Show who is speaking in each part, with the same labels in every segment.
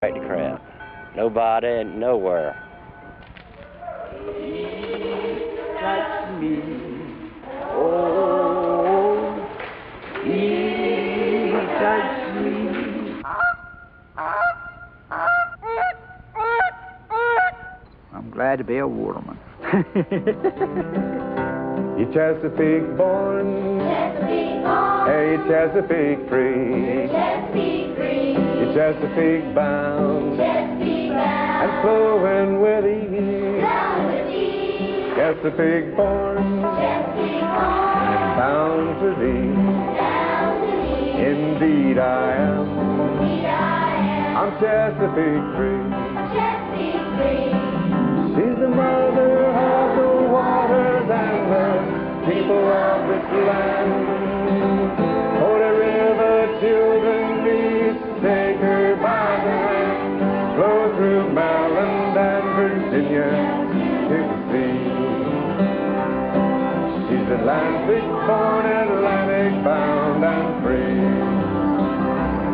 Speaker 1: Right the crowd. Nobody, nowhere.
Speaker 2: He touched me. Oh, he touched me. I'm glad to be a waterman.
Speaker 3: You Chesapeake born,
Speaker 4: Chesapeake born,
Speaker 3: hey, you Chesapeake free,
Speaker 4: Chesapeake free,
Speaker 3: you Chesapeake bound,
Speaker 4: Chesapeake bound,
Speaker 3: and flowing with ease.
Speaker 4: down with thee,
Speaker 3: Chesapeake born,
Speaker 4: Chesapeake born,
Speaker 3: and bound for thee.
Speaker 4: down to thee.
Speaker 3: Indeed I am,
Speaker 4: Indeed I am,
Speaker 3: I'm Chesapeake free.
Speaker 4: Chesapeake free,
Speaker 3: She's the mother of the waters and the people of this land. Oh, the river children, please take her by the hand. Flow through Maryland and Virginia to the sea. She's Atlantic born, Atlantic bound and free.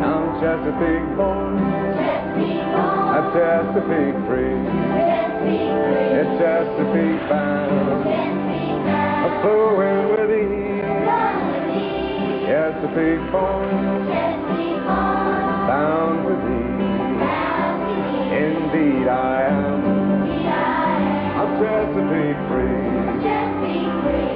Speaker 3: I'm Chesapeake born,
Speaker 4: Chesapeake born,
Speaker 3: I'm Chesapeake free.
Speaker 4: Chesapeake free,
Speaker 3: It's Chesapeake bound,
Speaker 4: Chesapeake bound,
Speaker 3: a flowing with ease.
Speaker 4: down with thee,
Speaker 3: Chesapeake born,
Speaker 4: Chesapeake born,
Speaker 3: bound for thee.
Speaker 4: down to thee.
Speaker 3: Indeed I am,
Speaker 4: Indeed I am,
Speaker 3: I'm Chesapeake free.
Speaker 4: Chesapeake free.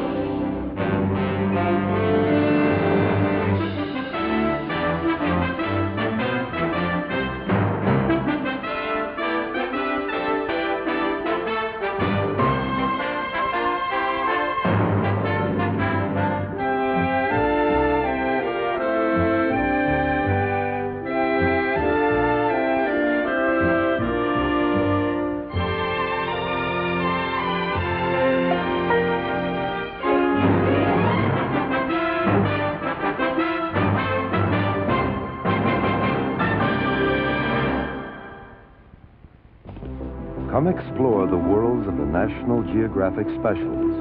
Speaker 5: Come explore the worlds of the National Geographic Specials,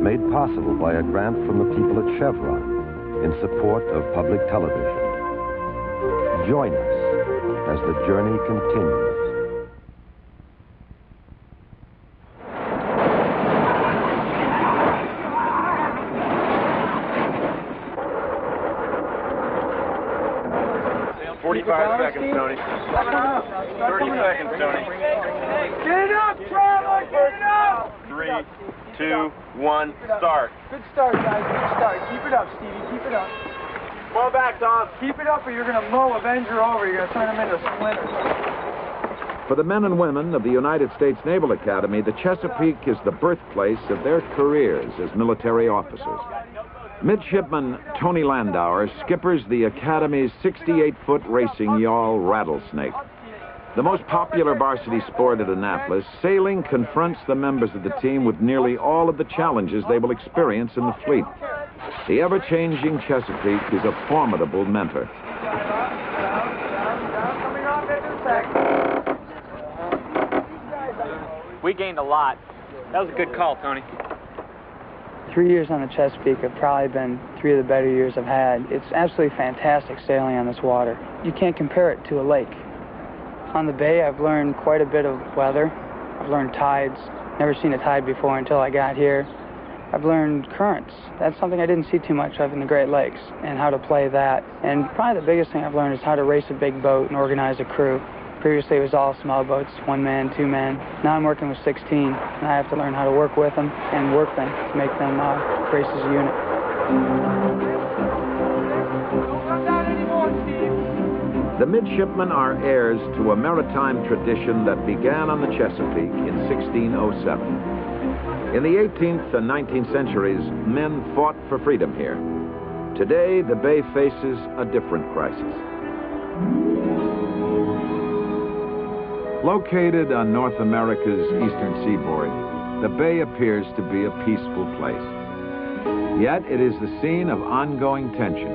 Speaker 5: made possible by a grant from the people at Chevron in support of public television. Join us as the journey continues.
Speaker 3: Seconds, Tony. 30 seconds, Tony.
Speaker 2: Get it up, Travis! Get it up!
Speaker 3: 3, 2, 1, start.
Speaker 2: Good start, guys. Good start. Keep it up, Stevie. Keep it up.
Speaker 3: Fall back, Tom.
Speaker 2: Keep it up or you're going to mow Avenger over. You're going to turn him into splinters.
Speaker 6: For the men and women of the United States Naval Academy, the Chesapeake is the birthplace of their careers as military officers. Midshipman Tony Landauer skippers the Academy's 68-foot racing yawl Rattlesnake. The most popular varsity sport at Annapolis, sailing confronts the members of the team with nearly all of the challenges they will experience in the fleet. The ever-changing Chesapeake is a formidable mentor.
Speaker 1: We gained a lot. That was a good call, Tony.
Speaker 7: 3 years on the Chesapeake have probably been 3 of the better years I've had. It's absolutely fantastic sailing on this water. You can't compare it to a lake. On the bay, I've learned quite a bit of weather. I've learned tides. Never seen a tide before until I got here. I've learned currents. That's something I didn't see too much of in the Great Lakes, and how to play that. And probably the biggest thing I've learned is how to race a big boat and organize a crew. Previously, it was all small boats, 1 man, 2 men. Now I'm working with 16, and I have to learn how to work with them and work them to make them race as a unit.
Speaker 6: The midshipmen are heirs to a maritime tradition that began on the Chesapeake in 1607. In the 18th and 19th centuries, men fought for freedom here. Today, the bay faces a different crisis. Located on North America's eastern seaboard, the bay appears to be a peaceful place. Yet it is the scene of ongoing tension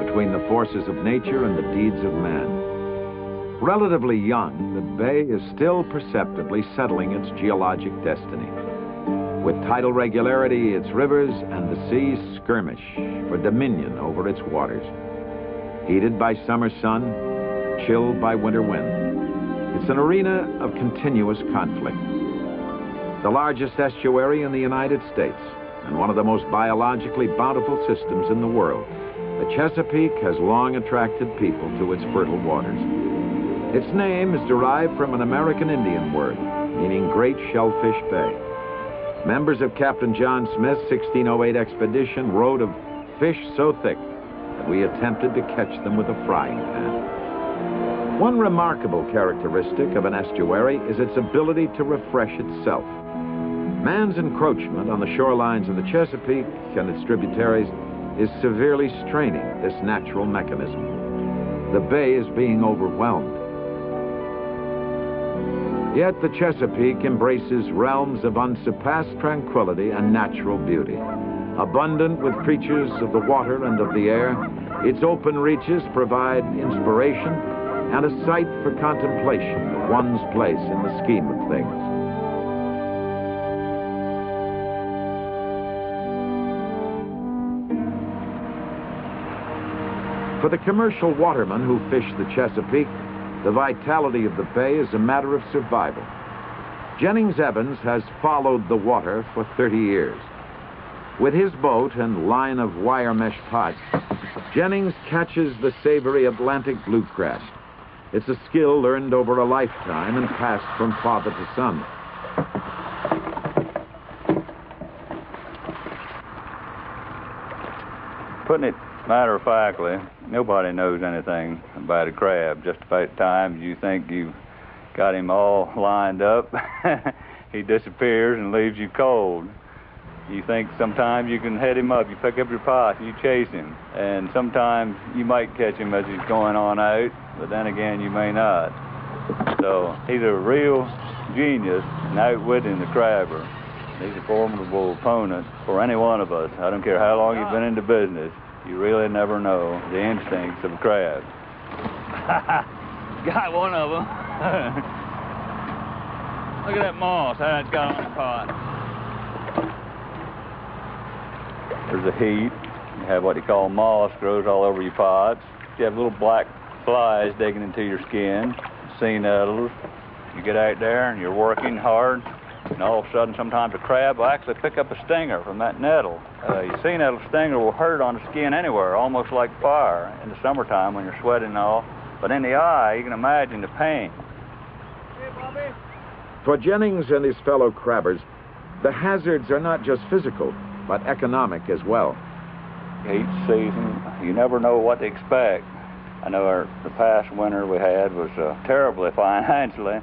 Speaker 6: between the forces of nature and the deeds of man. Relatively young, the bay is still perceptibly settling its geologic destiny. With tidal regularity, its rivers and the seas skirmish for dominion over its waters. Heated by summer sun, chilled by winter wind, It's an arena of continuous conflict. The largest estuary in the United States and one of the most biologically bountiful systems in the world, the Chesapeake has long attracted people to its fertile waters. Its name is derived from an American Indian word, meaning Great Shellfish Bay. Members of Captain John Smith's 1608 expedition wrote of fish so thick that we attempted to catch them with a frying pan. One remarkable characteristic of an estuary is its ability to refresh itself. Man's encroachment on the shorelines of the Chesapeake and its tributaries is severely straining this natural mechanism. The bay is being overwhelmed. Yet the Chesapeake embraces realms of unsurpassed tranquility and natural beauty. Abundant with creatures of the water and of the air, its open reaches provide inspiration and a site for contemplation of one's place in the scheme of things. For the commercial watermen who fish the Chesapeake, the vitality of the bay is a matter of survival. Jennings Evans has followed the water for 30 years. With his boat and line of wire mesh pots, Jennings catches the savory Atlantic blue crab. It's a skill learned over a lifetime and passed from father to son.
Speaker 8: Putting it matter-of-factly, nobody knows anything about a crab. Just about the time you think you've got him all lined up, he disappears and leaves you cold. You think sometimes you can head him up, you pick up your pot, you chase him, and sometimes you might catch him as he's going on out, but then again you may not. So he's a real genius in outwitting the crabber. He's a formidable opponent for any one of us. I don't care how long you've been into business. You really never know the instincts of a crab. Got one of them. Look at that moss, how it's got on the pot. There's a heat. You have what you call moss grows all over your pots. You have little black flies digging into your skin, sea nettles. You get out there and you're working hard, and all of a sudden sometimes a crab will actually pick up a stinger from that nettle. Your sea nettle stinger will hurt on the skin anywhere, almost like fire in the summertime when you're sweating and all. But in the eye, you can imagine the pain.
Speaker 6: For Jennings and his fellow crabbers, the hazards are not just physical, but economic as well.
Speaker 8: Each season, you never know what to expect. I know the past winter we had was terribly financially,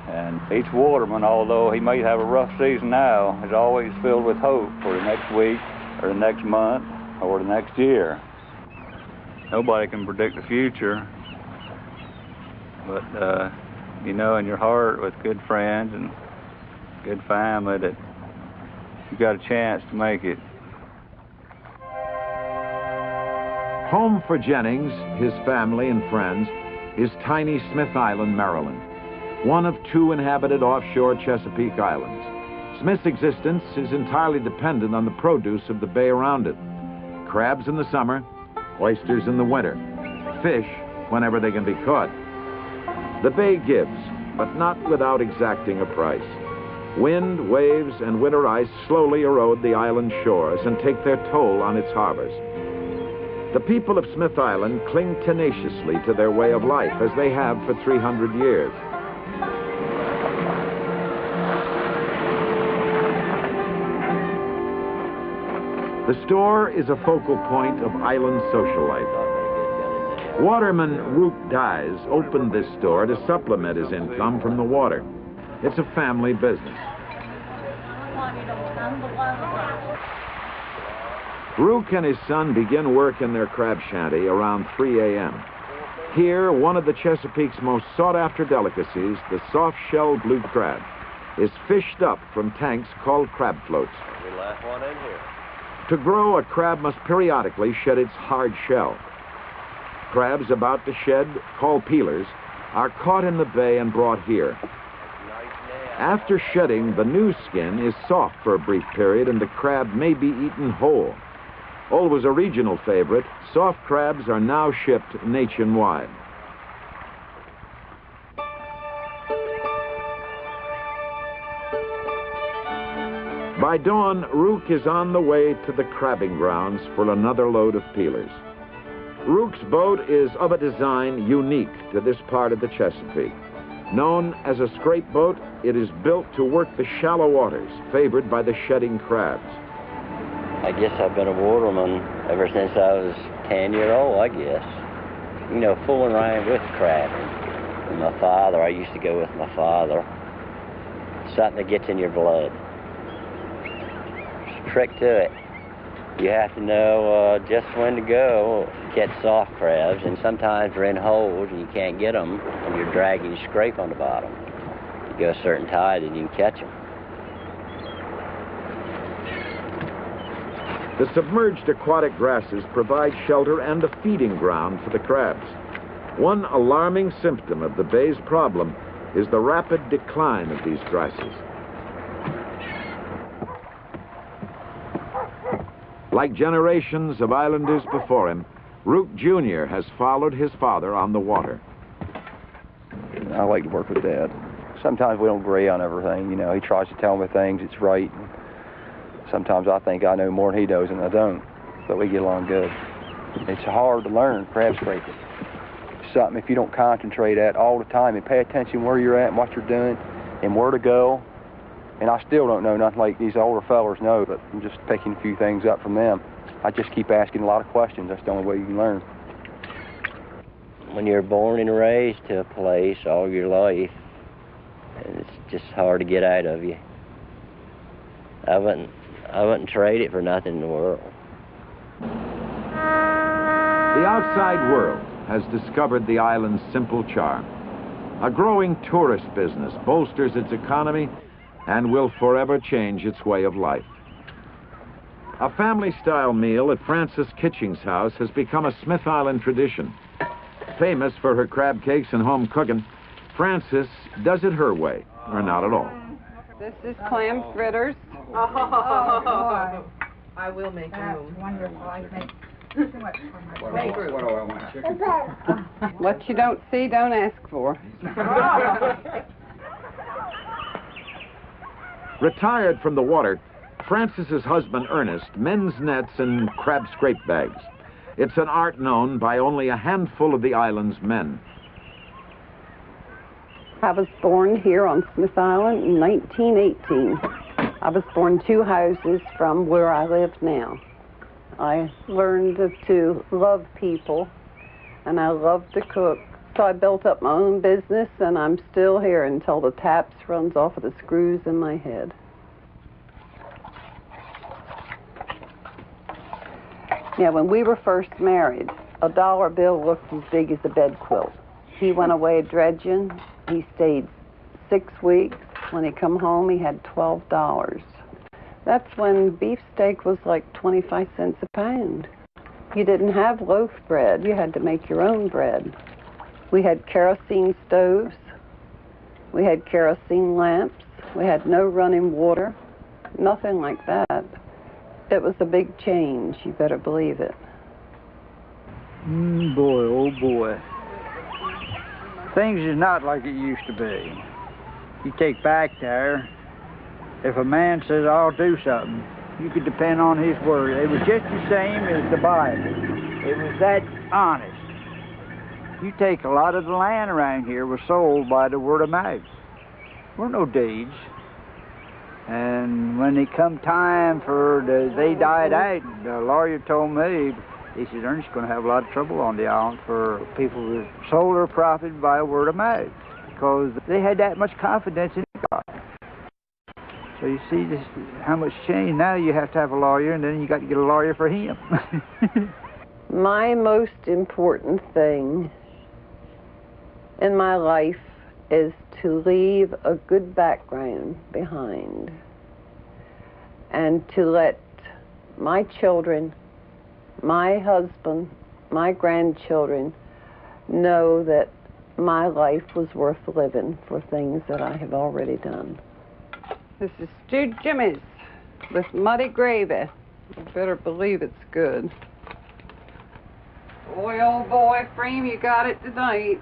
Speaker 8: and each waterman, although he may have a rough season now, is always filled with hope for the next week, or the next month, or the next year. Nobody can predict the future, but you know in your heart with good friends and good family that you've got a chance to make it.
Speaker 6: Home for Jennings, his family and friends, is tiny Smith Island, Maryland, one of 2 inhabited offshore Chesapeake Islands. Smith's existence is entirely dependent on the produce of the bay around it. Crabs in the summer, oysters in the winter, fish whenever they can be caught. The bay gives, but not without exacting a price. Wind, waves, and winter ice slowly erode the island shores and take their toll on its harbors. The people of Smith Island cling tenaciously to their way of life, as they have for 300 years. The store is a focal point of island social life. Waterman Root Dyes opened this store to supplement his income from the water. It's a family business. Rook and his son begin work in their crab shanty around 3 a.m. Here, one of the Chesapeake's most sought-after delicacies, the soft-shelled blue crab, is fished up from tanks called crab floats.
Speaker 1: The last one in here.
Speaker 6: To grow, a crab must periodically shed its hard shell. Crabs about to shed, called peelers, are caught in the bay and brought here. After shedding, the new skin is soft for a brief period and the crab may be eaten whole. Always a regional favorite, soft crabs are now shipped nationwide. By dawn, Rook is on the way to the crabbing grounds for another load of peelers. Rook's boat is of a design unique to this part of the Chesapeake. Known as a scrape boat, it is built to work the shallow waters, favored by the shedding crabs.
Speaker 1: I guess I've been a waterman ever since I was 10-year-old, I guess. You know, fooling around with crabbing. And my father, I used to go with my father. Something that gets in your blood. There's a trick to it. You have to know just when to go to catch soft crabs, and sometimes they're in holes and you can't get them when you're dragging your scrape on the bottom. You go a certain tide and you can catch them.
Speaker 6: The submerged aquatic grasses provide shelter and a feeding ground for the crabs. One alarming symptom of the bay's problem is the rapid decline of these grasses. Like generations of islanders before him, Rook Jr. has followed his father on the water.
Speaker 9: I like to work with Dad. Sometimes we don't agree on everything. You know, he tries to tell me things that's right. Sometimes I think I know more than he does, and I don't. But we get along good. It's hard to learn crab scraping. It's something if you don't concentrate at all the time and pay attention where you're at and what you're doing and where to go. And I still don't know nothing like these older fellers know, but I'm just picking a few things up from them. I just keep asking a lot of questions. That's the only way you can learn.
Speaker 1: When you're born and raised to a place all your life, it's just hard to get out of you. I wouldn't trade it for nothing in the world.
Speaker 6: The outside world has discovered the island's simple charm. A growing tourist business bolsters its economy and will forever change its way of life. A family-style meal at Frances Kitching's house has become a Smith Island tradition. Famous for her crab cakes and home cooking, Frances does it her way, or not at all.
Speaker 10: This is clam fritters.
Speaker 11: Oh, boy.
Speaker 10: I will make
Speaker 11: That's
Speaker 10: room.
Speaker 11: wonderful. I make too much for my
Speaker 10: What you don't see, don't ask for.
Speaker 6: Retired from the water, Frances's husband, Ernest, mends nets and crab scrape bags. It's an art known by only a handful of the island's men.
Speaker 10: I was born here on Smith Island in 1918. I was born 2 houses from where I live now. I learned to love people, and I love to cook. So I built up my own business, and I'm still here until the taps runs off of the screws in my head. Yeah, when we were first married, a dollar bill looked as big as a bed quilt. He went away dredging. He stayed 6 weeks. When he come home, he had $12. That's when beefsteak was like 25 cents a pound. You didn't have loaf bread. You had to make your own bread. We had kerosene stoves. We had kerosene lamps. We had no running water. Nothing like that. It was a big change. You better believe it.
Speaker 2: Boy, oh boy. Things is not like it used to be. You take back there, if a man says, I'll do something, you could depend on his word. It was just the same as the Bible. It was that honest. You take a lot of the land around here was sold by the word of mouth. There were no deeds. And when it come time for they died out, the lawyer told me, he said, Ernest going to have a lot of trouble on the island for people who sold or profited by word of mouth, because they had that much confidence in God. So you see this, how much change. Now you have to have a lawyer, and then you got to get a lawyer for him.
Speaker 10: My most important thing in my life is to leave a good background behind and to let my children, my husband, my grandchildren know that my life was worth living for things that I have already done. This is stewed jimmies with muddy gravy. You better believe it's good. Boy, oh boy, Frame, you got it tonight.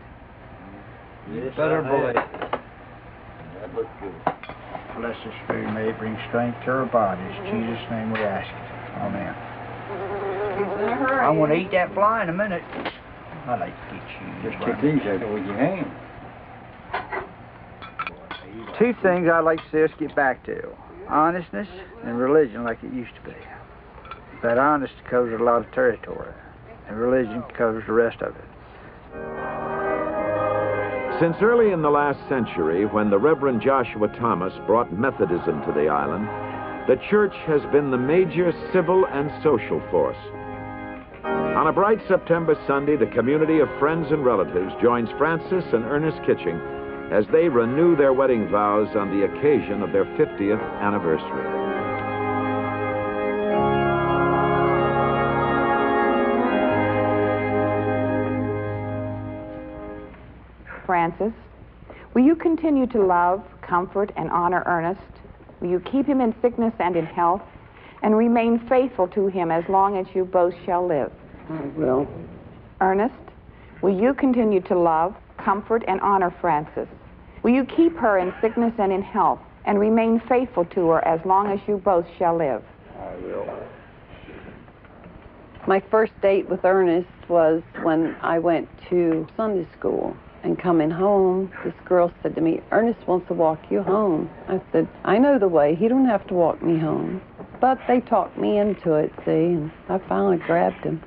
Speaker 2: You better believe.
Speaker 1: That looks good.
Speaker 2: Bless this food, may it bring strength to our bodies. In Jesus' name we ask it. Amen. I want to eat that fly in a minute. I like to get you.
Speaker 12: Just keep these out with your hand.
Speaker 2: Two things I'd like to see us get back to. Honestness and religion like it used to be. That honesty covers a lot of territory, and religion covers the rest of it.
Speaker 6: Since early in the last century, when the Reverend Joshua Thomas brought Methodism to the island, the church has been the major civil and social force. On a bright September Sunday, the community of friends and relatives joins Francis and Ernest Kitching as they renew their wedding vows on the occasion of their 50th anniversary.
Speaker 13: Francis, will you continue to love, comfort, and honor Ernest? Will you keep him in sickness and in health, and remain faithful to him as long as you both shall live?
Speaker 10: I will.
Speaker 13: Ernest, will you continue to love, comfort, and honor Francis? Will you keep her in sickness and in health, and remain faithful to her as long as you both shall live?
Speaker 12: I will.
Speaker 10: My first date with Ernest was when I went to Sunday school. And coming home, this girl said to me, Ernest wants to walk you home. I said, I know the way. He don't have to walk me home. But they talked me into it, see, and I finally grabbed him.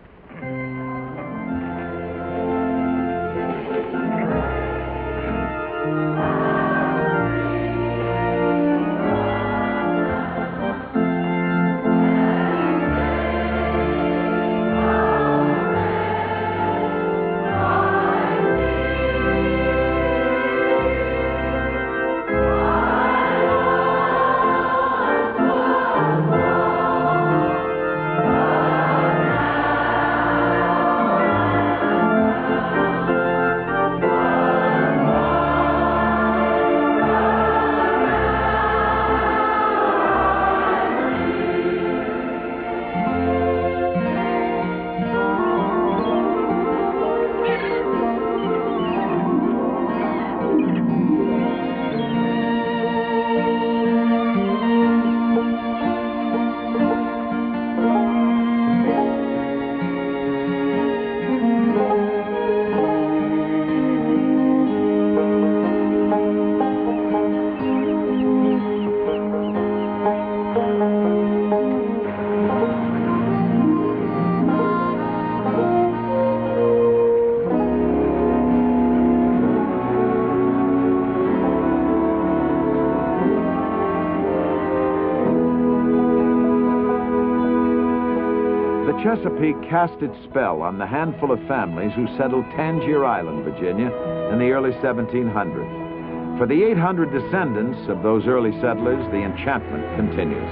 Speaker 6: Chesapeake cast its spell on the handful of families who settled Tangier Island, Virginia, in the early 1700s. For the 800 descendants of those early settlers, the enchantment continues.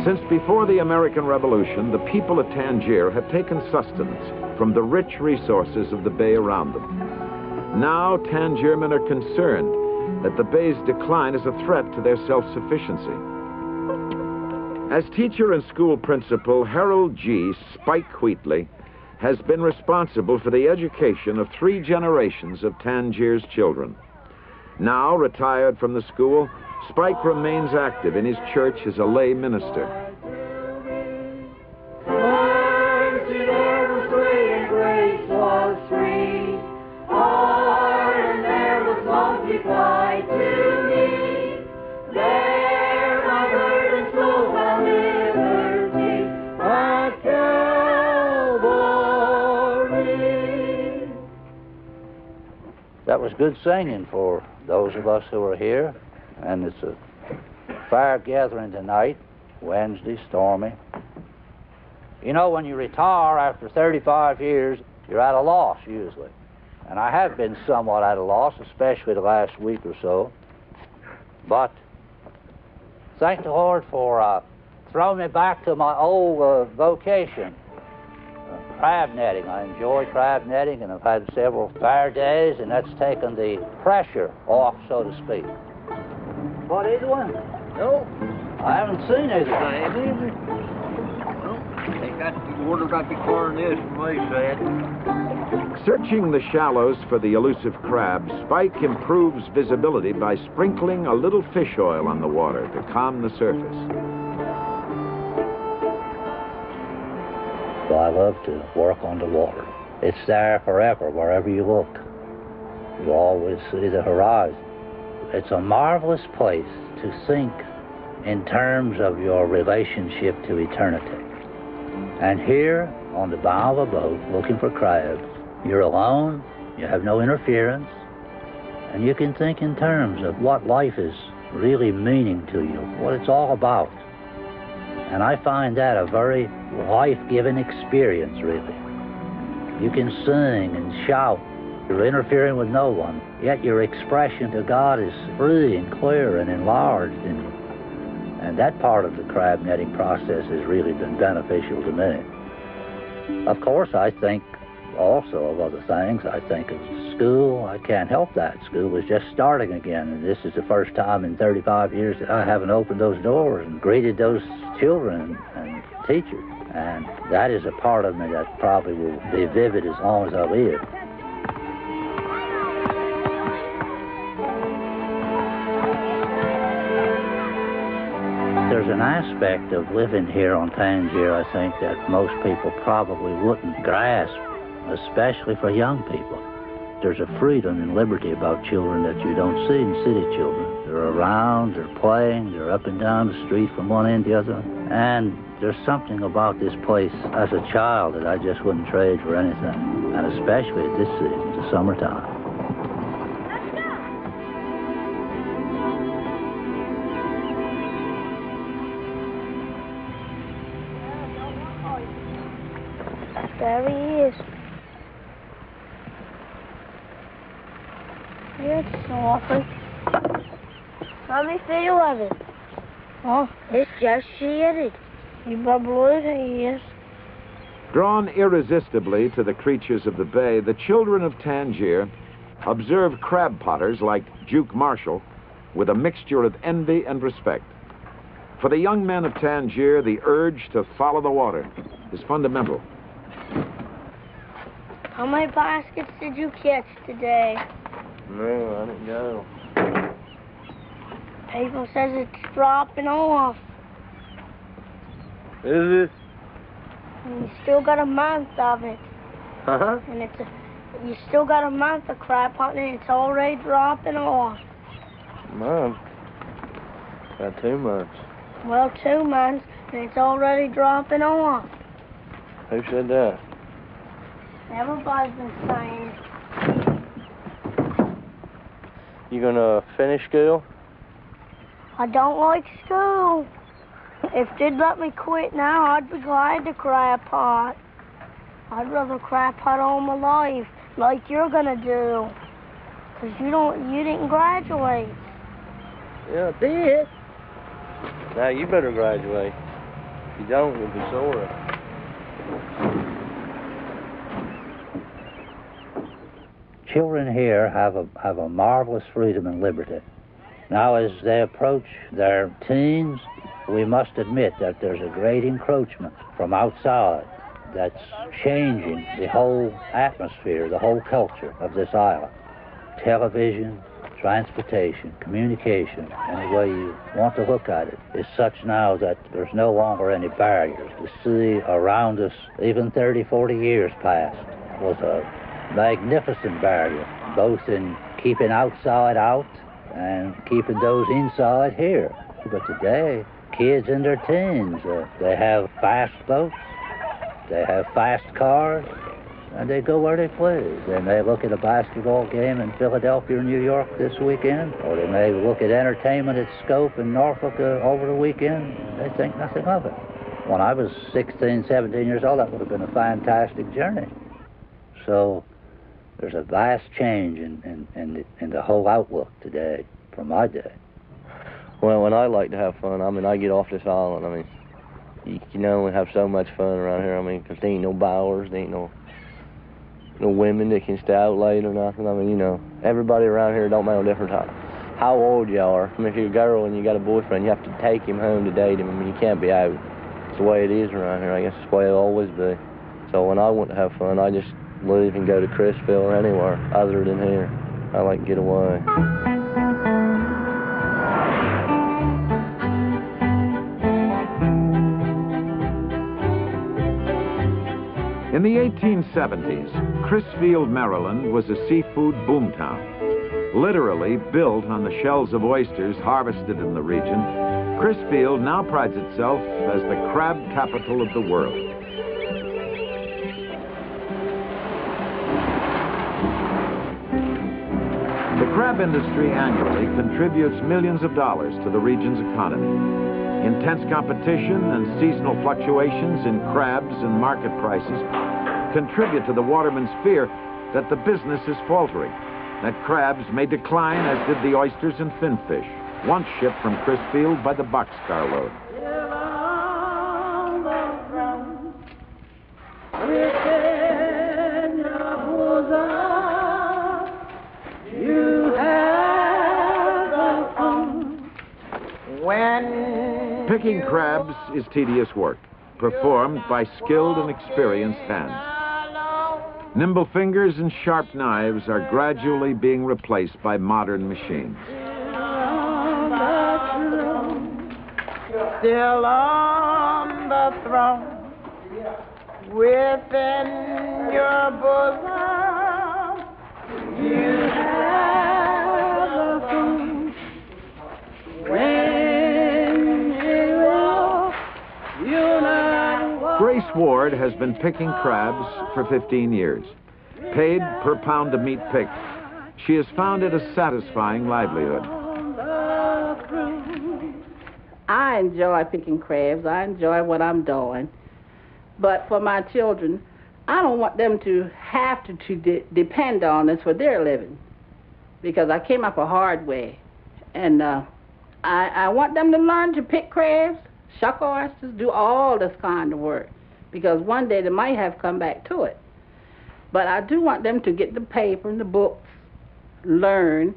Speaker 6: Since before the American Revolution, the people of Tangier have taken sustenance from the rich resources of the bay around them. Now, Tangiermen are concerned that the bay's decline is a threat to their self-sufficiency. As teacher and school principal, Harold G. Spike Wheatley has been responsible for the education of 3 generations of Tangier's children. Now, retired from the school, Spike remains active in his church as a lay minister.
Speaker 3: Mercy, there was great and grace was free. Pardon there was multiplied to me. There my burdened soul found liberty at Calvary.
Speaker 12: That was good singing for those of us who are here. And it's a fire gathering tonight, Wednesday, stormy. You know, when you retire after 35 years, you're at a loss, usually. And I have been somewhat at a loss, especially the last week or so. But thank the Lord for throwing me back to my old vocation, crab netting. I enjoy crab netting, and I've had several fire days, and that's taken the pressure off, so to speak. What, either one? No. I haven't seen either. I haven't either. Well, they got the water got the corner this from my side.
Speaker 6: Searching the shallows for the elusive crab, Spike improves visibility by sprinkling a little fish oil on the water to calm the surface.
Speaker 12: So I love to work on the water. It's there forever, wherever you look. You always see the horizon. It's a marvelous place to think in terms of your relationship to eternity. And here, on the bow of a boat, looking for crabs, you're alone, you have no interference, and you can think in terms of what life is really meaning to you, what it's all about. And I find that a very life-giving experience, really. You can sing and shout. You're interfering with no one, yet your expression to God is free and clear and enlarged. And that part of the crab netting process has really been beneficial to me. Of course, I think also of other things. I think of school. I can't help that. School is just starting again, and this is the first time in 35 years that I haven't opened those doors and greeted those children and teachers. And that is a part of me that probably will be vivid as long as I live. There's an aspect of living here on Tangier, I think, that most people probably wouldn't grasp, especially for young people. There's a freedom and liberty about children that you don't see in city children. They're around, they're playing, they're up and down the street from one end to the other. And there's something about this place as a child that I just wouldn't trade for anything, and especially at this season, the summertime.
Speaker 14: There he is. It's awful. Let me feel of it. Oh, it's just sheared. You believe he is.
Speaker 6: Drawn irresistibly to the creatures of the bay, the children of Tangier observe crab potters like Duke Marshall with a mixture of envy and respect. For the young men of Tangier, the urge to follow the water is fundamental.
Speaker 14: How many baskets did you catch today?
Speaker 1: No, I didn't know.
Speaker 14: People says it's dropping off.
Speaker 1: Is it?
Speaker 14: And you still got a month of it.
Speaker 1: Uh-huh.
Speaker 14: And you still got a month of crab hunting, and it's already dropping off.
Speaker 1: Mom, got 2 months.
Speaker 14: Well, 2 months, and it's already dropping off.
Speaker 1: Who said that?
Speaker 14: Everybody's been saying it.
Speaker 1: You gonna finish school?
Speaker 14: I don't like school. If they'd let me quit now, I'd be glad to crab pot. I'd rather crab pot all my life, like you're gonna do. 'Cause you didn't graduate.
Speaker 1: Yeah, I did. Now you better graduate. If you don't, you'll be sorry.
Speaker 12: Children here have a marvelous freedom and liberty. Now, as they approach their teens, we must admit that there's a great encroachment from outside that's changing the whole atmosphere, the whole culture of this island. Television, transportation, communication, any way you want to look at it, is such now that there's no longer any barriers. The sea around us, even 30, 40 years past, was a magnificent barrier, both in keeping outside out and keeping those inside here. But today, kids in their teens, they have fast boats, they have fast cars, and they go where they please. They may look at a basketball game in Philadelphia or New York this weekend, or they may look at entertainment at Scope in Norfolk over the weekend. They think nothing of it. When I was 16, 17 years old, that would have been a fantastic journey. So there's a vast change in the whole outlook today from my day.
Speaker 1: Well, when I like to have fun, I mean, I get off this island. I mean, you can only have so much fun around here. I mean, 'cause there ain't no bowers, there ain't no women that can stay out late or nothing. I mean, you know, everybody around here don't make no difference how old you are. I mean, if you're a girl and you got a boyfriend, you have to take him home to date him. I mean, you can't be out. It's the way it is around here. I guess it's the way it'll always be. So when I want to have fun, I just leave and go to Chrisville or anywhere other than here. I like to get away.
Speaker 6: In the 1870s, Chrisville, Maryland was a seafood boomtown. Literally built on the shells of oysters harvested in the region, Chrisville now prides itself as the crab capital of the world. The crab industry annually contributes millions of dollars to the region's economy. Intense competition and seasonal fluctuations in crabs and market prices contribute to the waterman's fear that the business is faltering, that crabs may decline as did the oysters and finfish, once shipped from Chrisville by the boxcar load. Picking crabs is tedious work, performed by skilled and experienced hands. Nimble fingers and sharp knives are gradually being replaced by modern machines.
Speaker 15: Still on the throne, within your bosom, you have a home.
Speaker 6: Grace Ward has been picking crabs for 15 years. Paid per pound of meat picked, she has found it a satisfying livelihood.
Speaker 15: I enjoy picking crabs. I enjoy what I'm doing. But for my children, I don't want them to have to depend on this for their living, because I came up a hard way. And I want them to learn to pick crabs, shuck oysters, do all this kind of work, because one day they might have come back to it. But I do want them to get the paper and the books, learn,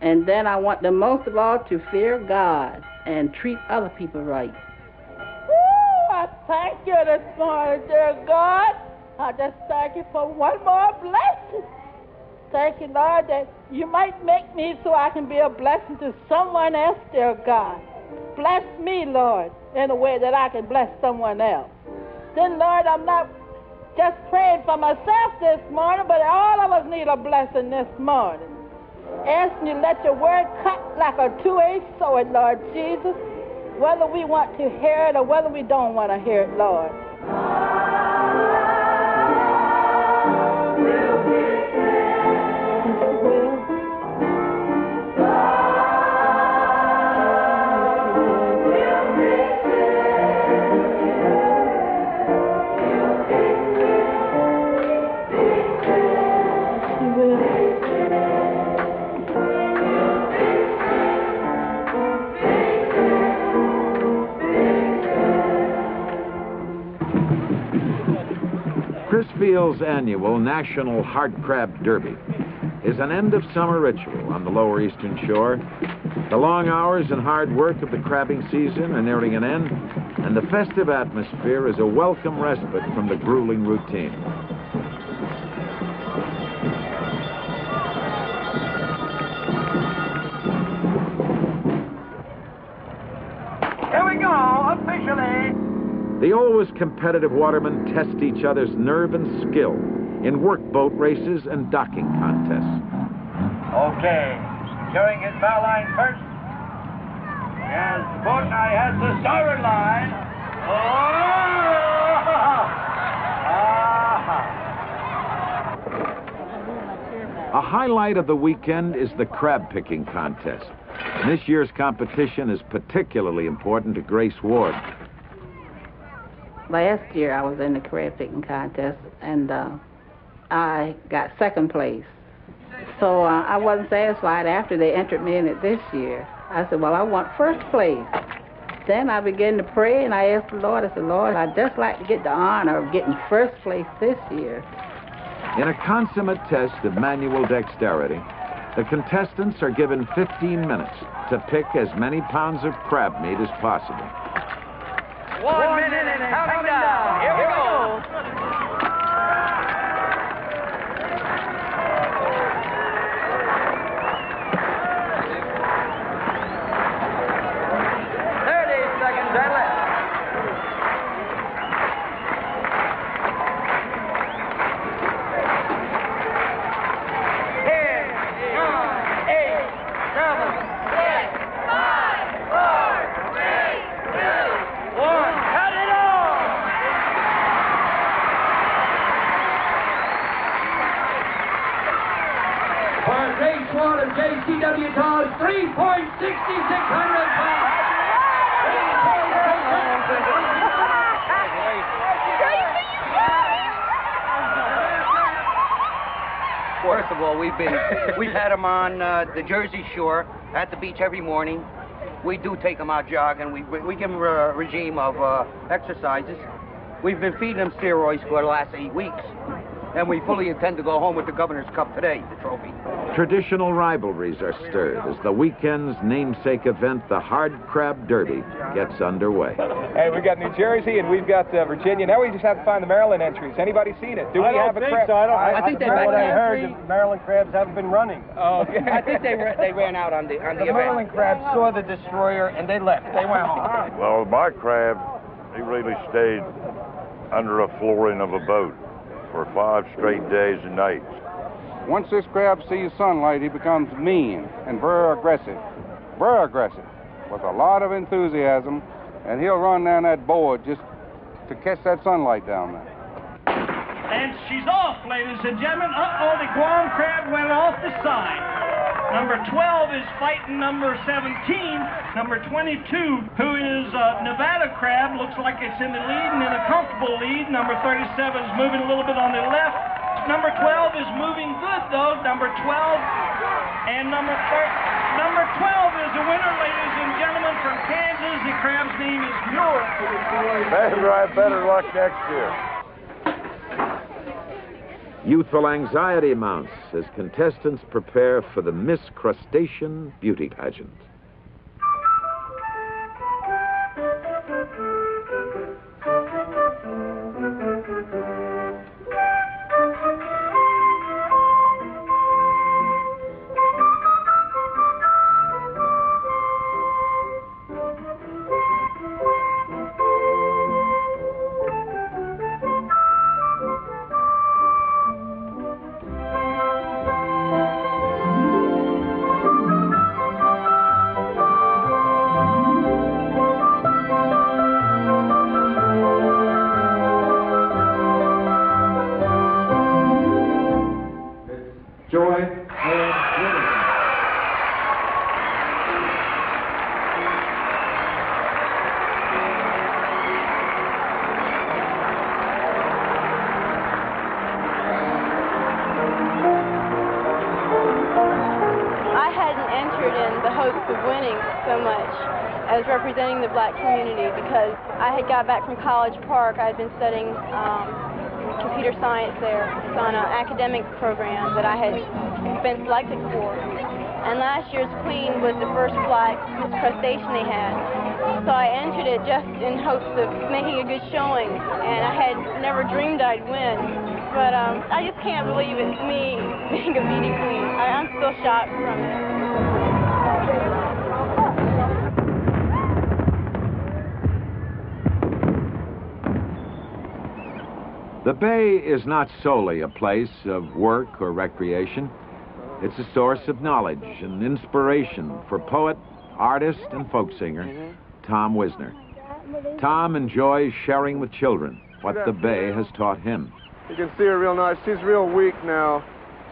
Speaker 15: and then I want them most of all to fear God and treat other people right.
Speaker 14: Woo, I thank you this morning, dear God. I just thank you for one more blessing. Thank you, Lord, that you might make me so I can be a blessing to someone else, dear God. Bless me, Lord, in a way that I can bless someone else. Then, Lord, I'm not just praying for myself this morning, but all of us need a blessing this morning. Asking you to let your word cut like a two-edged sword, Lord Jesus, whether we want to hear it or whether we don't want to hear it, Lord.
Speaker 6: Chrisville's annual National Hard Crab Derby is an end-of-summer ritual on the lower eastern shore. The long hours and hard work of the crabbing season are nearing an end, and the festive atmosphere is a welcome respite from the grueling routine.
Speaker 3: Here we go, officially.
Speaker 6: The always competitive watermen test each other's nerve and skill in workboat races and docking contests.
Speaker 3: Okay, securing his bow line first. Yes, the boat now has the starboard line.
Speaker 6: A highlight of the weekend is the crab picking contest. This year's competition is particularly important to Grace Ward.
Speaker 15: Last year I was in the crab picking contest, and I got second place. So I wasn't satisfied after they entered me in it this year. I said, well, I want first place. Then I began to pray, and I asked the Lord, I said, Lord, I'd just like to get the honor of getting first place this year.
Speaker 6: In a consummate test of manual dexterity, the contestants are given 15 minutes to pick as many pounds of crab meat as possible.
Speaker 3: 1 minute and counting down. Here we go. water, JCW Todd, 3.6600 pounds.
Speaker 16: First of all, we've had them on the Jersey Shore at the beach every morning. We do take them out jogging. We give them a regime of exercises. We've been feeding them steroids for the last 8 weeks. And we fully intend to go home with the Governor's Cup today, the trophy.
Speaker 6: Traditional rivalries are stirred as the weekend's namesake event, the Hard Crab Derby, gets underway.
Speaker 17: Hey, we've got New Jersey and we've got Virginia. Now we just have to find the Maryland entries. Anybody seen it? Do we have a crab?
Speaker 16: So. I think they
Speaker 17: what I
Speaker 16: heard,
Speaker 17: the Maryland crabs haven't been running.
Speaker 16: Oh, okay. I think they ran out on the event.
Speaker 17: The Maryland crabs saw the destroyer and they left. They went home.
Speaker 18: Well, my crab, he really stayed under a flooring of a boat for 5 straight days and nights.
Speaker 19: Once this crab sees sunlight, he becomes mean and very aggressive, with a lot of enthusiasm, and he'll run down that board just to catch that sunlight down there.
Speaker 3: And she's off, ladies and gentlemen. Uh-oh, the Guam crab went off the side. Number 12 is fighting number 17. Number 22, who is Nevada crab, looks like it's in the lead and in a comfortable lead. Number 37 is moving a little bit on the left. Number 12 is moving good, though. Number 12 and number 12 is the winner, ladies and gentlemen, from Kansas. The crab's name is Muir.
Speaker 18: Better have better luck next year.
Speaker 6: Youthful anxiety mounts as contestants prepare for the Miss Crustacean Beauty Pageant.
Speaker 20: as representing the black community, because I had got back from College Park. I had been studying computer science there. It's on an academic program that I had been selected for. And last year's queen was the first black Miss Crustacean they had. So I entered it just in hopes of making a good showing, and I had never dreamed I'd win. But I just can't believe it's me being a beauty queen. I'm still shocked from it.
Speaker 6: The Bay is not solely a place of work or recreation. It's a source of knowledge and inspiration for poet, artist, and folk singer Tom Wisner. Tom enjoys sharing with children what the Bay has taught him.
Speaker 21: You can see her real nice. She's real weak now.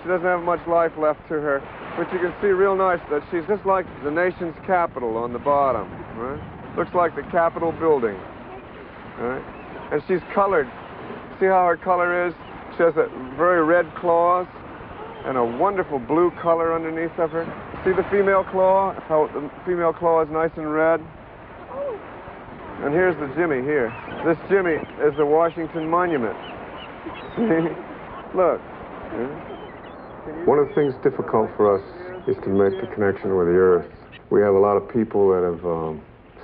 Speaker 21: She doesn't have much life left to her. But you can see real nice that she's just like the nation's capital on the bottom, right? Looks like the Capitol building, right? And she's colored. See how her color is? She has that very red claws and a wonderful blue color underneath of her. See the female claw? How the female claw is nice and red? And here's the Jimmy here. This Jimmy is the Washington Monument. See? Look.
Speaker 22: One of the things difficult for us is to make the connection with the Earth. We have a lot of people that have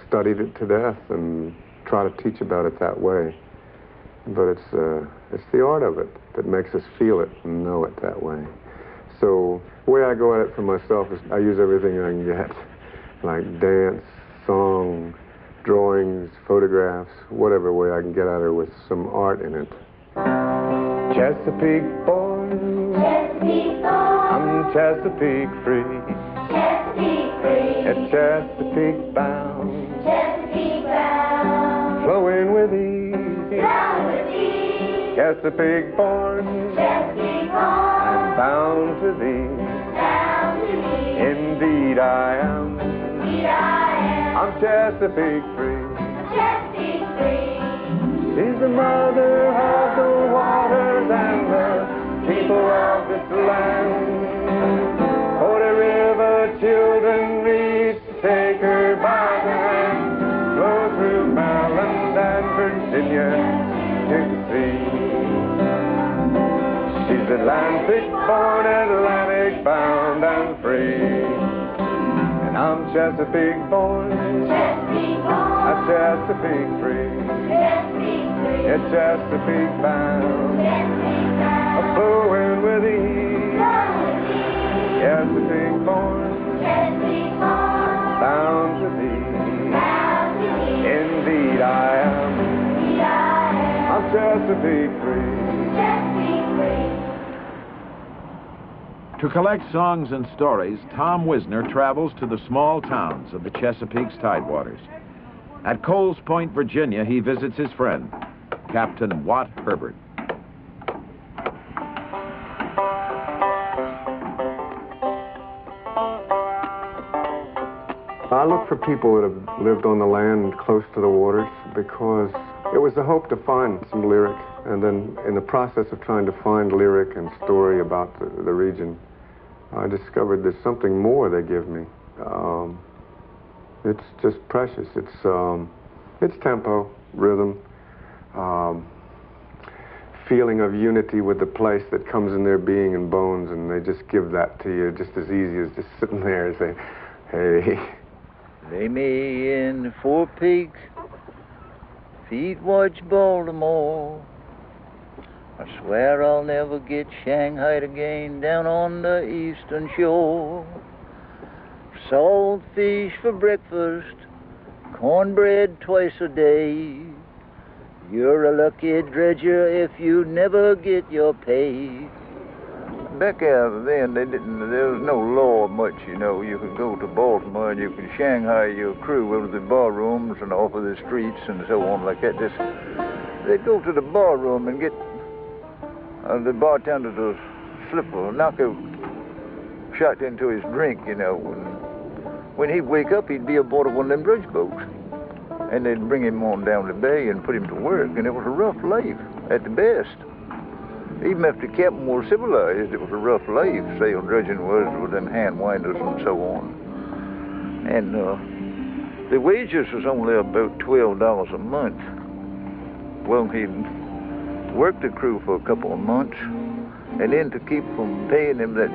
Speaker 22: studied it to death and try to teach about it that way. But it's the art of it that makes us feel it and know it that way. So the way I go at it for myself is I use everything I can get, like dance, song, drawings, photographs, whatever way I can get at her with some art in it.
Speaker 3: Chesapeake Borne,
Speaker 4: Chesapeake Borne,
Speaker 3: I'm Chesapeake free,
Speaker 4: Chesapeake free,
Speaker 3: at Chesapeake bound,
Speaker 4: Chesapeake bound,
Speaker 3: flowing with ease,
Speaker 4: flowing with ease,
Speaker 3: Chesapeake Borne,
Speaker 4: Chesapeake Borne,
Speaker 3: I'm bound to thee,
Speaker 4: bound to
Speaker 21: Indeed I am. I'm Chesapeake free. She's the mother of the waters and the people of this land. For the river children reach, take her by the hand. Flow through Maryland and Virginia to the sea. She's Atlantic born, Atlantic bound and free. And I'm Chesapeake born, I'm Chesapeake free. Yeah, Chesapeake bound, flowing with ease. Chesapeake born, bound to thee. Indeed I am. I'm Chesapeake free.
Speaker 6: To collect songs and stories, Tom Wisner travels to the small towns of the Chesapeake's tidewaters. At Coles Point, Virginia, he visits his friend, Captain Watt Herbert.
Speaker 22: I look for people that have lived on the land close to the waters because it was the hope to find some lyric, and then in the process of trying to find lyric and story about the region, I discovered there's something more they give me. It's just precious. It's tempo, rhythm, feeling of unity with the place that comes in their being and bones, and they just give that to you just as easy as just sitting there and saying, hey.
Speaker 5: Lay me in the Four Peaks, feet watch Baltimore. I swear I'll never get Shanghaied again down on the eastern shore. Salt fish for breakfast, cornbread twice a day. You're a lucky dredger if you never get your pay.
Speaker 7: Back out then, there was no law much, you know. You could go to Baltimore and you could Shanghai your crew over the barrooms and off of the streets and so on like that. They'd go to the barroom and get the bartender to slip a knockout shot into his drink, you know. When he'd wake up, he'd be aboard of one of them dredge boats. And they'd bring him on down the bay and put him to work, and it was a rough life at the best. Even if the captain was civilized, it was a rough life, sail dredging was with them hand winders and so on. And the wages was only about $12 a month. Well, he'd work the crew for a couple of months, and then to keep from paying him that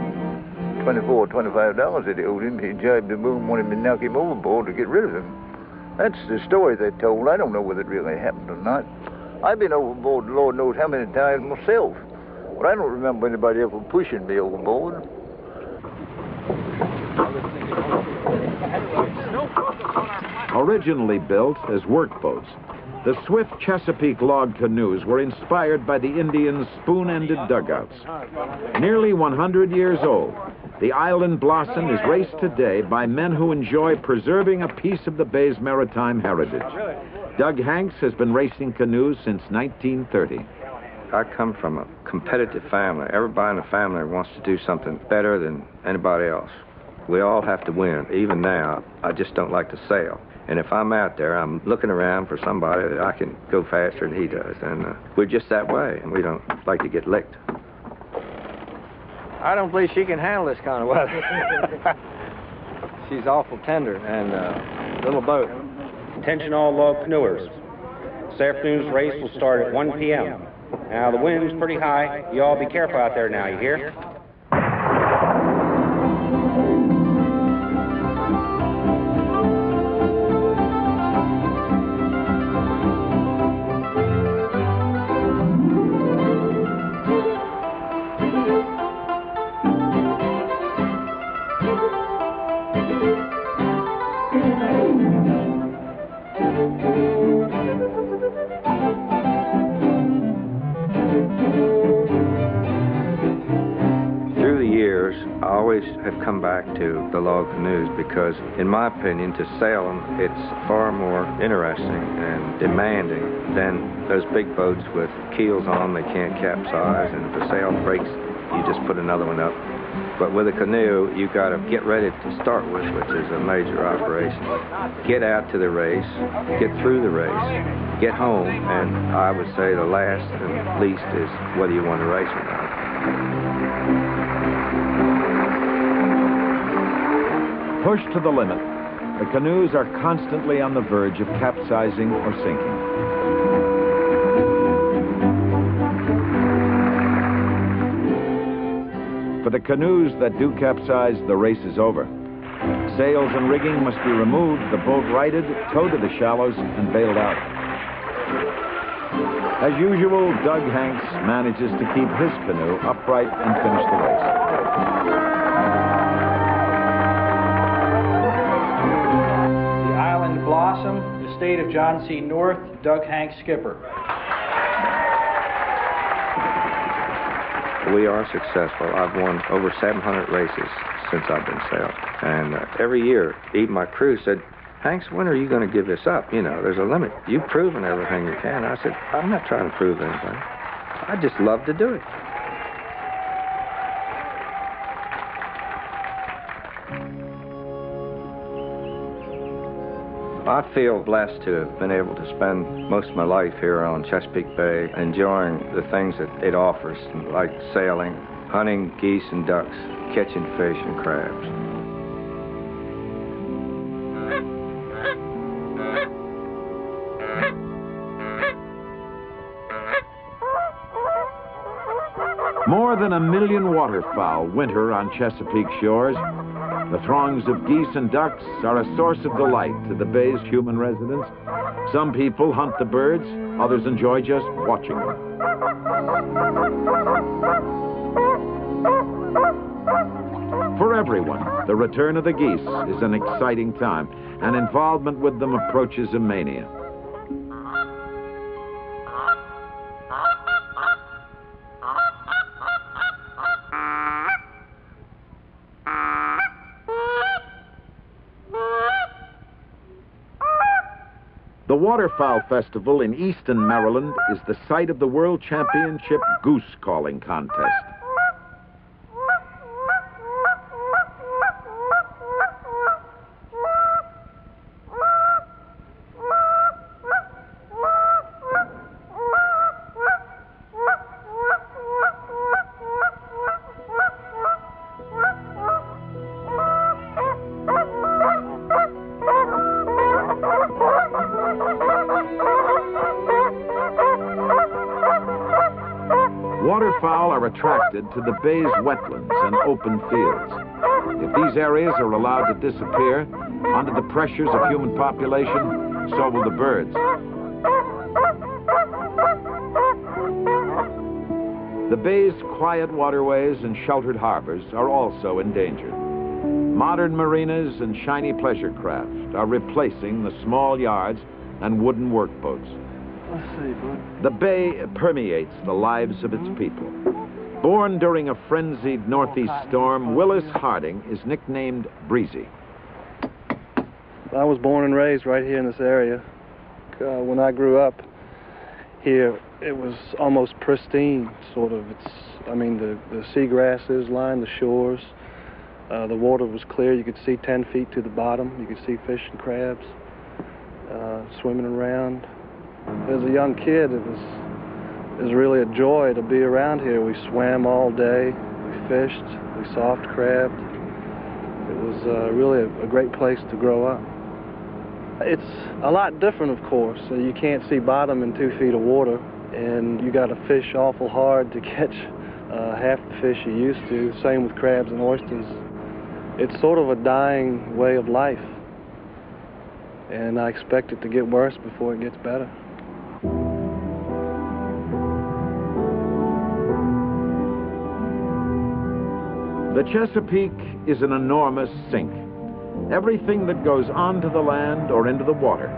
Speaker 7: $24, $25 that he owed him, he'd jibe the boom, wanted me to knock him overboard to get rid of him. That's the story they told. I don't know whether it really happened or not. I've been overboard, Lord knows how many times myself. But I don't remember anybody ever pushing me overboard.
Speaker 6: Originally built as workboats, the swift Chesapeake log canoes were inspired by the Indians' spoon-ended dugouts. Nearly 100 years old, the island blossom is raced today by men who enjoy preserving a piece of the bay's maritime heritage. Doug Hanks has been racing canoes since 1930.
Speaker 23: I come from a competitive family. Everybody in the family wants to do something better than anybody else. We all have to win. Even now, I just don't like to sail. And if I'm out there, I'm looking around for somebody that I can go faster than he does. And we're just that way, and we don't like to get licked.
Speaker 24: I don't believe she can handle this kind of weather. She's awful tender and little boat.
Speaker 25: Attention all log canoers. This afternoon's race will start at 1 p.m. Now, the wind's pretty high. You all be careful out there now, you hear?
Speaker 23: Have come back to the log canoes because, in my opinion, to sail them, it's far more interesting and demanding than those big boats with keels on. They can't capsize, and if the sail breaks, you just put another one up. But with a canoe, you got to get ready to start with, which is a major operation. Get out to the race, get through the race, get home, and I would say the last and least is whether you want to race or not.
Speaker 6: Pushed to the limit, the canoes are constantly on the verge of capsizing or sinking. For the canoes that do capsize, the race is over. Sails and rigging must be removed, the boat righted, towed to the shallows, and bailed out. As usual, Doug Hanks manages to keep his canoe upright and finish the race.
Speaker 2: The Island Blossom, estate of John C. North, Doug Hanks, skipper.
Speaker 23: We are successful. I've won over 700 races since I've been sailing. And every year, even my crew said, Hanks, when are you going to give this up? You know, there's a limit. You've proven everything you can. I said, I'm not trying to prove anything. I just love to do it. I feel blessed to have been able to spend most of my life here on Chesapeake Bay, enjoying the things that it offers, like sailing, hunting geese and ducks, catching fish and crabs.
Speaker 6: More than 1 million waterfowl winter on Chesapeake shores. The throngs of geese and ducks are a source of delight to the bay's human residents. Some people hunt the birds, others enjoy just watching them. For everyone, the return of the geese is an exciting time, and involvement with them approaches a mania. The Waterfowl Festival in Easton, Maryland is the site of the World Championship Goose Calling Contest. Waterfowl are attracted to the bay's wetlands and open fields. If these areas are allowed to disappear under the pressures of human population, so will the birds. The bay's quiet waterways and sheltered harbors are also in danger. Modern marinas and shiny pleasure craft are replacing the small yards and wooden workboats. The bay permeates the lives of its people. Born during a frenzied northeast storm, Willis Harding is nicknamed Breezy.
Speaker 8: I was born and raised right here in this area. When I grew up here, it was almost pristine, sort of. The seagrasses lined the shores. The water was clear. You could see 10 feet to the bottom. You could see fish and crabs swimming around. As a young kid, it was really a joy to be around here. We swam all day, we fished, we soft crabbed. It was really a great place to grow up. It's a lot different, of course. You can't see bottom in 2 feet of water, and you got to fish awful hard to catch half the fish you used to. Same with crabs and oysters. It's sort of a dying way of life, and I expect it to get worse before it gets better.
Speaker 6: The Chesapeake is an enormous sink. Everything that goes onto the land or into the water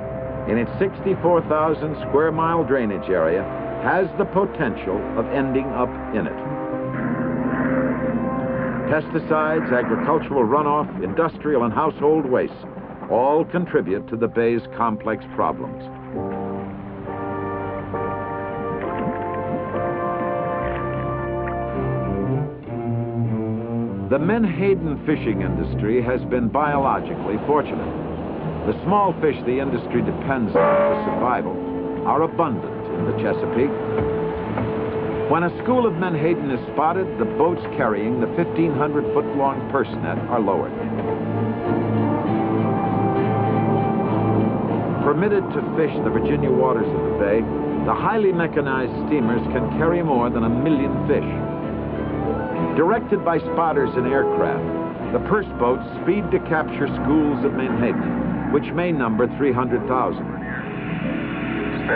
Speaker 6: in its 64,000 square mile drainage area has the potential of ending up in it. Pesticides, agricultural runoff, industrial and household waste all contribute to the bay's complex problems. The Menhaden fishing industry has been biologically fortunate. The small fish the industry depends on for survival are abundant in the Chesapeake. When a school of Menhaden is spotted, the boats carrying the 1,500-foot-long purse net are lowered. Permitted to fish the Virginia waters of the bay, the highly mechanized steamers can carry more than 1 million fish. Directed by spotters in aircraft, the purse boats speed to capture schools of Menhaden, which may number 300,000.
Speaker 9: Steady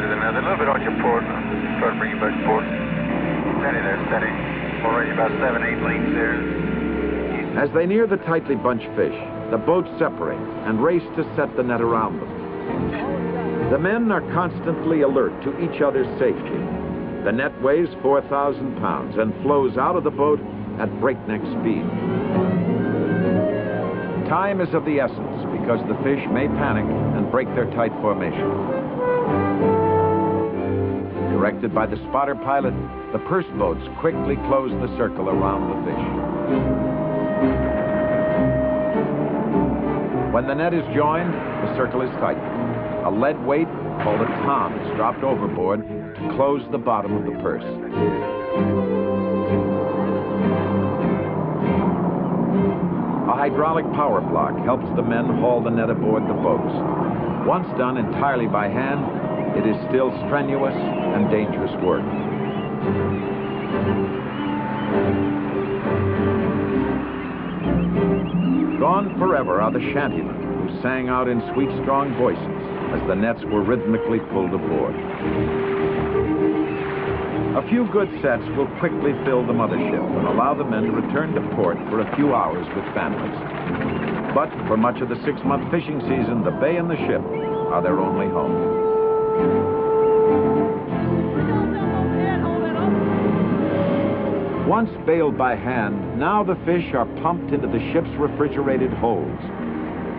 Speaker 9: there now. A little bit on your port. Try to bring you back to port. Steady there, steady. Already about 7-8 lengths there.
Speaker 6: As they near the tightly bunched fish, the boats separate and race to set the net around them. The men are constantly alert to each other's safety. The net weighs 4,000 pounds and flows out of the boat at breakneck speed. Time is of the essence because the fish may panic and break their tight formation. Directed by the spotter pilot, the purse boats quickly close the circle around the fish. When the net is joined, the circle is tightened. A lead weight called a tom is dropped overboard to close the bottom of the purse. A hydraulic power block helps the men haul the net aboard the boats. Once done entirely by hand, it is still strenuous and dangerous work. Gone forever are the shantymen who sang out in sweet, strong voices as the nets were rhythmically pulled aboard. A few good sets will quickly fill the mothership and allow the men to return to port for a few hours with families. But for much of the 6-month fishing season, the bay and the ship are their only home. Once baled by hand, now the fish are pumped into the ship's refrigerated holds.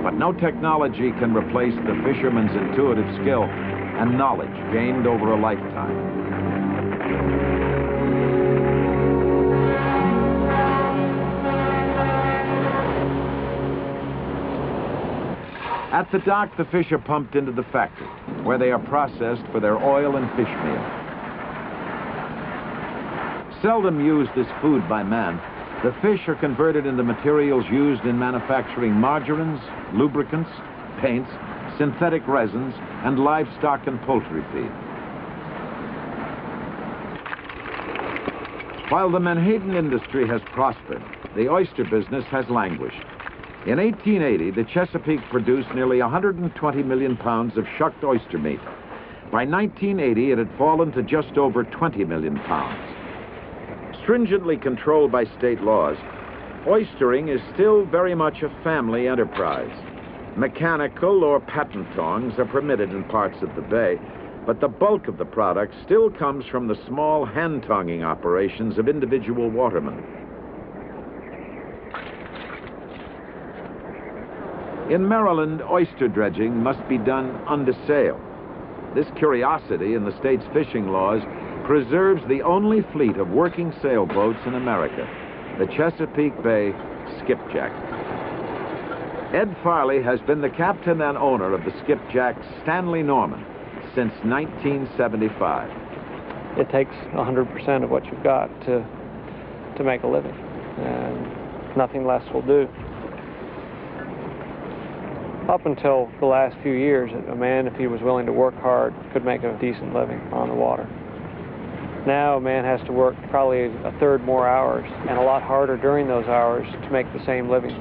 Speaker 6: But no technology can replace the fisherman's intuitive skill and knowledge gained over a lifetime. At the dock, the fish are pumped into the factory, where they are processed for their oil and fish meal. Seldom used as food by man, the fish are converted into materials used in manufacturing margarines, lubricants, paints, synthetic resins, and livestock and poultry feed. While the Menhaden industry has prospered, the oyster business has languished. In 1880, the Chesapeake produced nearly 120 million pounds of shucked oyster meat. By 1980, it had fallen to just over 20 million pounds. Stringently controlled by state laws, oystering is still very much a family enterprise. Mechanical or patent tongs are permitted in parts of the bay, but the bulk of the product still comes from the small hand-tonging operations of individual watermen. In Maryland, oyster dredging must be done under sail. This curiosity in the state's fishing laws preserves the only fleet of working sailboats in America, the Chesapeake Bay skipjack. Ed Farley has been the captain and owner of the skipjack Stanley Norman since 1975.
Speaker 8: It takes 100% of what you've got to make a living, and nothing less will do. Up until the last few years, a man, if he was willing to work hard, could make a decent living on the water. Now a man has to work probably a third more hours, and a lot harder during those hours to make the same living.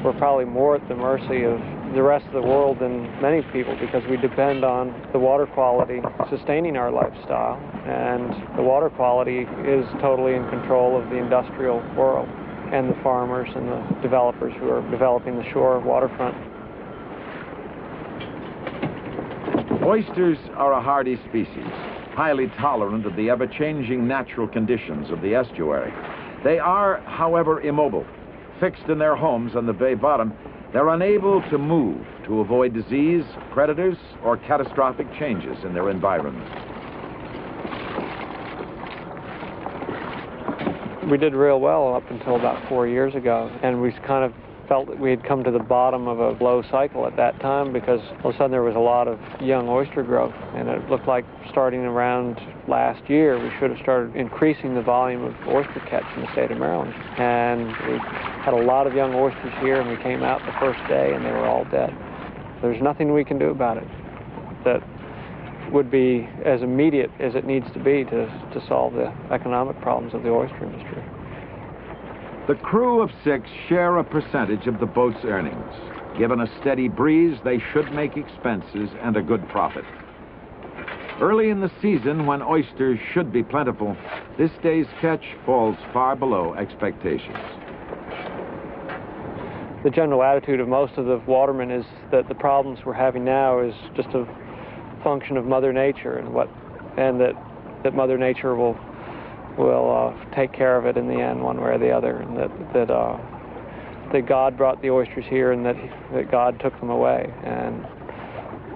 Speaker 8: We're probably more at the mercy of the rest of the world than many people because we depend on the water quality sustaining our lifestyle, and the water quality is totally in control of the industrial world and the farmers and the developers who are developing the shore waterfront.
Speaker 6: Oysters are a hardy species, highly tolerant of the ever-changing natural conditions of the estuary. They are, however, immobile. Fixed in their homes on the bay bottom, they're unable to move to avoid disease, predators, or catastrophic changes in their environment.
Speaker 1: We did real well up until about 4 years ago, and we kind of felt that we had come to the bottom of a low cycle at that time because all of a sudden there was a lot of young oyster growth, and it looked like starting around last year we should have started increasing the volume of oyster catch in the state of Maryland. And we had a lot of young oysters here, and we came out the first day and they were all dead. There's nothing we can do about it that would be as immediate as it needs to be to solve the economic problems of the oyster industry.
Speaker 6: The crew of 6 share a percentage of the boat's earnings. Given a steady breeze, they should make expenses and a good profit. Early in the season, when oysters should be plentiful, this day's catch falls far below expectations.
Speaker 1: The general attitude of most of the watermen is that the problems we're having now is just a function of Mother Nature, and that Mother Nature will take care of it in the end, one way or the other, and that God brought the oysters here, and that God took them away. And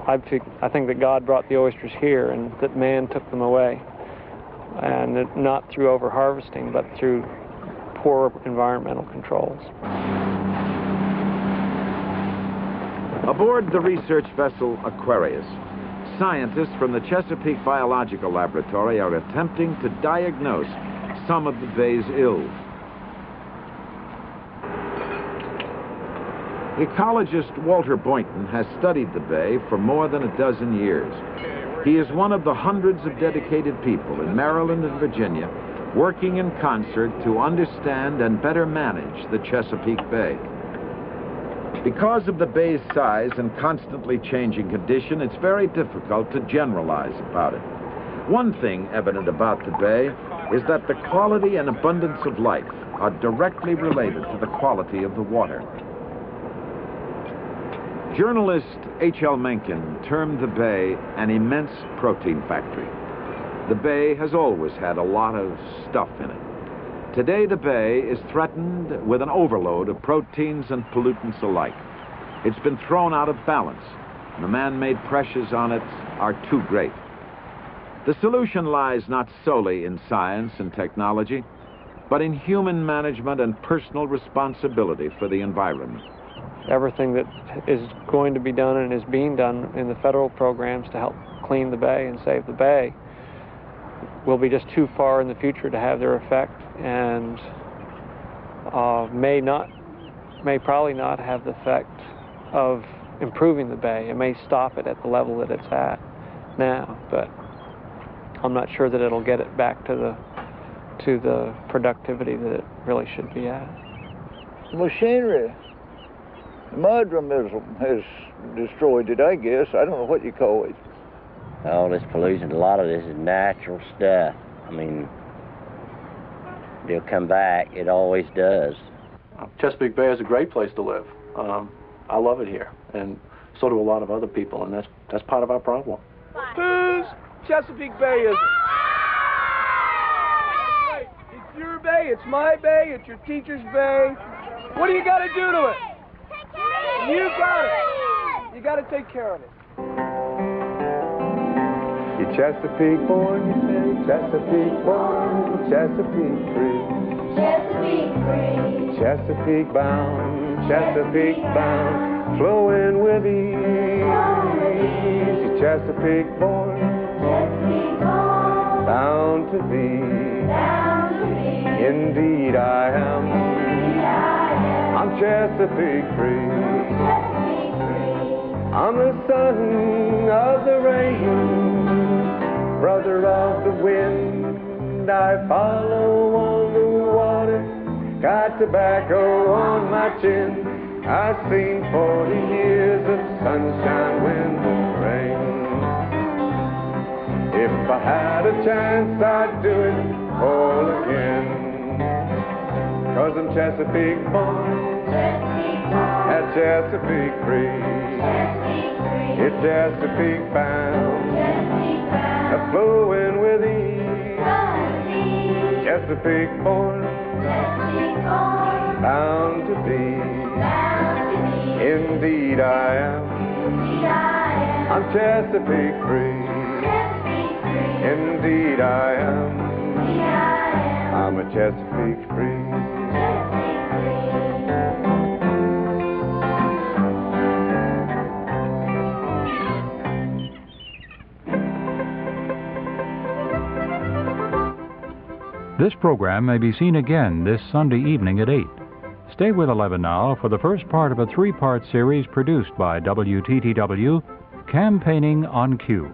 Speaker 1: I think that God brought the oysters here, and that man took them away, and that not through over-harvesting, but through poor environmental controls.
Speaker 6: Aboard the research vessel Aquarius, scientists from the Chesapeake Biological Laboratory are attempting to diagnose some of the bay's ills. Ecologist Walter Boynton has studied the bay for more than a dozen years. He is one of the hundreds of dedicated people in Maryland and Virginia working in concert to understand and better manage the Chesapeake Bay. Because of the bay's size and constantly changing condition, it's very difficult to generalize about it. One thing evident about the bay is that the quality and abundance of life are directly related to the quality of the water. Journalist H.L. Mencken termed the bay an immense protein factory. The bay has always had a lot of stuff in it. Today, the bay is threatened with an overload of proteins and pollutants alike. It's been thrown out of balance, and the man-made pressures on it are too great. The solution lies not solely in science and technology, but in human management and personal responsibility for the environment.
Speaker 1: Everything that is going to be done and is being done in the federal programs to help clean the bay and save the bay will be just too far in the future to have their effect, and may probably not have the effect of improving the bay. It may stop it at the level that it's at now, but I'm not sure that it'll get it back to the productivity that it really should be at.
Speaker 7: Machinery. The mudroom has destroyed it, I guess. I don't know what you call it.
Speaker 10: All this pollution, a lot of this is natural stuff. I mean, they'll come back. It always does.
Speaker 8: Chesapeake Bay is a great place to live. I love it here, and so do a lot of other people, and that's part of our problem.
Speaker 3: Whose Chesapeake Bay is it? It's your bay, it's my bay, it's your teacher's bay. What do you got to do to it? You got it. You got to take care of it.
Speaker 22: You Chesapeake born, you say, Chesapeake born, Chesapeake free.
Speaker 4: Chesapeake free.
Speaker 22: Chesapeake bound, flowing with ease. You Chesapeake born, bound to be. Indeed I am. I'm Chesapeake free. I'm the son of the rain, brother of the wind. I follow on the water, got tobacco on my chin. I've seen 40 years of sunshine, wind, and rain. If I had a chance, I'd do it all again. 'Cause I'm Chesapeake born, at Chesapeake free. It's Chesapeake bound, flowing with ease. Chesapeake born, bound to be. Indeed I am. I'm Chesapeake free. Indeed I am. I'm a Chesapeake
Speaker 11: This program may be seen again this Sunday evening at 8. Stay with 11 now for the first part of a three-part series produced by WTTW, Campaigning on Cue.